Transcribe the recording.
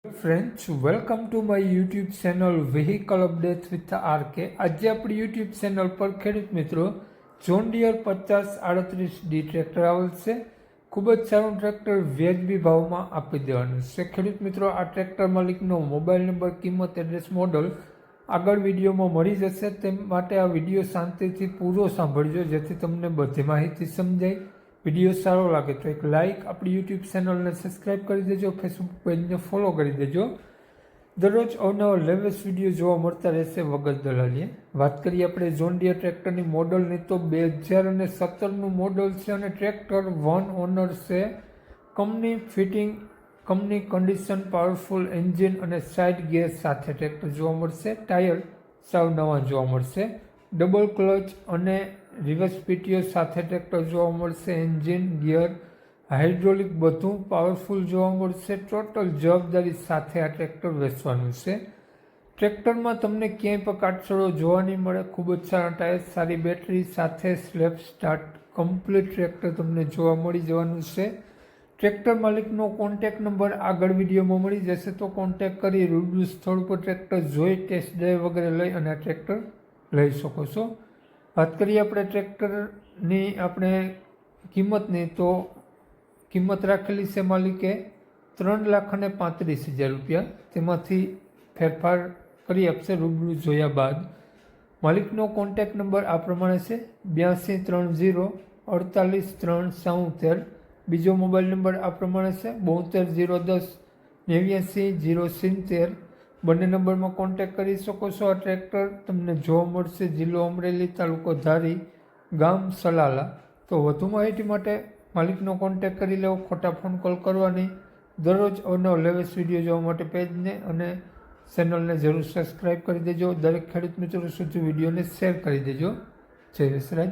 Friends, welcome to my YouTube channel vehicle update with RK. આજે આપણી YouTube channel પર ખેડૂત મિત્રો જોન ડિયર 5038D ટ્રેક્ટર આવેલ છે. ખૂબ જ સારું ટ્રેક્ટર વ્યાજબી ભાવમાં આપી દેવાનું છે. ખેડૂત મિત્રો, આ ટ્રેક્ટર માલિકનો મોબાઈલ નંબર, કિંમત, એડ્રેસ, મોડલ આગળ વિડીયોમાં મળી જશે. તે માટે આ વિડીયો શાંતિથી પૂરો સાંભળજો જેથી તમને બધી માહિતી સમજાય. વિડીયો સારો લાગે તો એક લાઇક, આપણી યુટ્યુબ ચેનલને સબસ્ક્રાઈબ કરી દેજો, ફેસબુક પેજને ફોલો કરી દેજો. દરરોજ અવનવા લેટેસ્ટ વિડીયો જોવા મળતા રહેશે વગર દલાલીએ. વાત કરીએ આપણે જોન ડિયર ટ્રેક્ટરની મોડલની તો 2017નું મોડલ છે અને ટ્રેક્ટર વન ઓનર છે. Company fitting, company condition, powerful engine અને સાઇડ ગેર સાથે ટ્રેક્ટર જોવા મળશે. ટાયર સાવ નવા જોવા મળશે. ડબલ ક્લચ અને રિવર્સ પીટીઓ સાથે ટ્રેક્ટર જોવા મળશે. એન્જિન, ગિયર, હાઇડ્રોલિક બધું પાવરફુલ જોવા મળશે. ટોટલ જવાબદારી સાથે આ ટ્રેક્ટર વેચવાનું છે. ટ્રેક્ટરમાં તમને ક્યાંય પણ કાટછડો જોવા નહીં મળે. ખૂબ જ સારા ટાયર, સારી બેટરી સાથે સ્લેપ સ્ટાર્ટ કમ્પ્લીટ ટ્રેક્ટર તમને જોવા મળી જવાનું છે. ટ્રેક્ટર માલિકનો કોન્ટેક્ટ નંબર આગળ વિડીયોમાં મળી જશે, તો કોન્ટેક્ટ કરી રૂબરૂ સ્થળ પર ટ્રેક્ટર જોઈ ટેસ્ટ ડ્રાઈવ વગેરે લઈ અને આ ટ્રેક્ટર લઈ શકો છો. વાત કરીએ આપણે ટ્રેક્ટરની કિંમતની, તો કિંમત રાખેલી છે માલિકે 3,35,000 રૂપિયા. તેમાંથી ફેરફાર કરી આપશે રૂબરૂ જોયા બાદ. માલિકનો કોન્ટેક્ટ નંબર આ પ્રમાણે છે: 8230 48 3 77. બીજો મોબાઈલ નંબર આ પ્રમાણે છે: 72010 89 070. બંને નંબરમાં કોન્ટેક્ટ કરી શકો છો. આ ટ્રેક્ટર તમને જોવા મળશે જિલ્લો અમરેલી, તાલુકો ધારી, ગામ સલાલા. તો વધુ માહિતી માટે માલિકનો કોન્ટેક્ટ કરી લેવો, ખોટા ફોન કોલ કરવા નહીં. દરરોજ અવનવા લેટેસ્ટ વિડીયો જોવા માટે પેજને અને ચેનલને જરૂર સબસ્ક્રાઈબ કરી દેજો. દરેક ખેડૂત મિત્રો સુધી વિડીયોને શેર કરી દેજો. જય વિસરાજ.